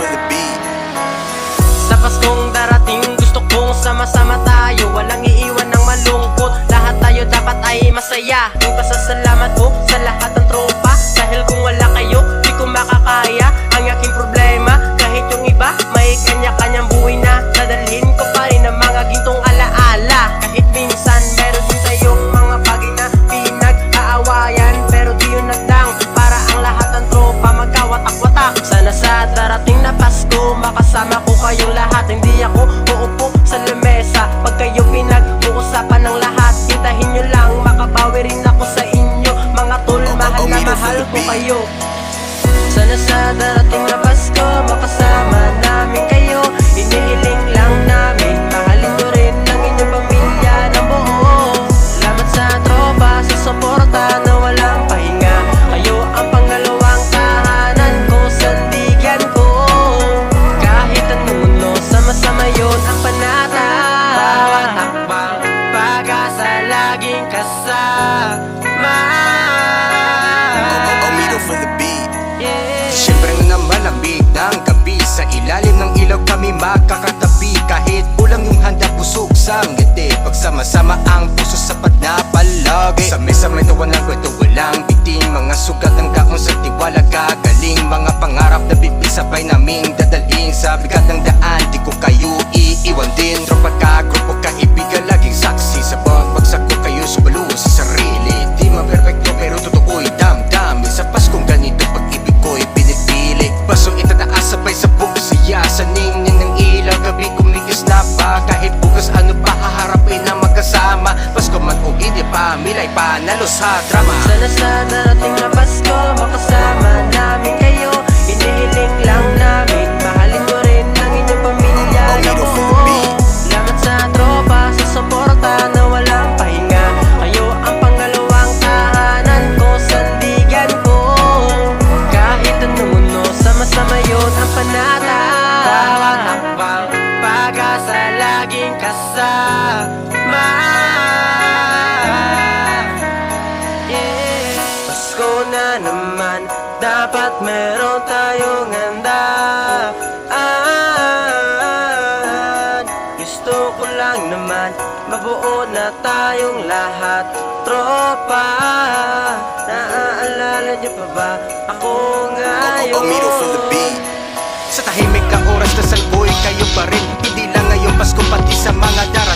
for the beat. Sa Paskong darating, gusto kong sama-sama tayo, walang iiwan ng malungkot. Lahat tayo dapat ay masaya. Yung pasasalamat ko sa lahat ng tropa, dahil kung wala kayo, di ko makakaya ang aking problema. Kahit yung iba, may kanya-kanyang buhay na, dadalhin ko pa rin ang mga gintong alaala. Kahit minsan, meron din tayong mga bagay na pinag-aawayan, pero di yun nagdang para ang lahat ng tropa magkawatak-watak. Sana sa darating na Pasko, makasama ko kayong lahat. Hindi ako uupo sa lamesa pag kayo pinag-uusapan ng lahat. Hintahin nyo lang, makabawi rin ako sa inyo, mga tol, mahal na mahal ko kayo. Sana sa darating na Pasko, makasama namin kayo. Inihiling lang namin, mahalin nyo rin ang inyong pamilya ng buo. Salamat sa tropa, sa suporta na walang pahinga. Kayo ang pangalawang tahanan ko, sandigan ko. Kahit anong mundo, sama-sama yun ang panata. Bawat hakbang, pag-asa laging kasama. Omiro for the beat. Siyempre na malamig ng gabi, sa ilalim ng ilaw kami makakatabi. Kahit ulang yung handa, busog sa ngiti, pagsama-sama ang puso sapat na palagi. Sa mesa may tawa ng kwento, walang bitin, mga sugat ng kaon sa tiwala gagaling. Mga pangarap na bibig sabay naming dadalhin, sa bigat ng daan di ko kayo iiwan din. Tropa ka, grupo kaibigan, laging saksi sa bawat bagsak ko, kayo subalo sa sarili. Di man perfecto pero totoo'y damdamin, sa Paskong ganito pag-ibig ko'y pinipili. Baso itataas sabay sa bugsiya, sa ningning ng ilaw gabi kumikis na pa. Kahit bukas ano pa haharapin na magkasama, Pasko man o hindi pa, milay panalo sa drama. Sana sa darating na Pasko, makasama namin kayo. Inihiling lang namin, mahalin mo rin ang inyong pamilya ng buo. Salamat sa tropa, sa suporta na walang pahinga. Kayo ang pangalawang tahanan ko, sandigan ko. Kahit anong mundo, sama-sama yun ang panata. Bawat hakbang, pag-asa laging kasama. Pasko na naman, dapat meron tayong handaan. Gusto ko lang naman, mabuo na tayong lahat. Tropa, naaalala niyo pa ba ako ngayon? Omiro for the beat. Sa tahimik na oras na salboy kayo pa rin, hindi lang ngayong Pasko pati sa mga darating.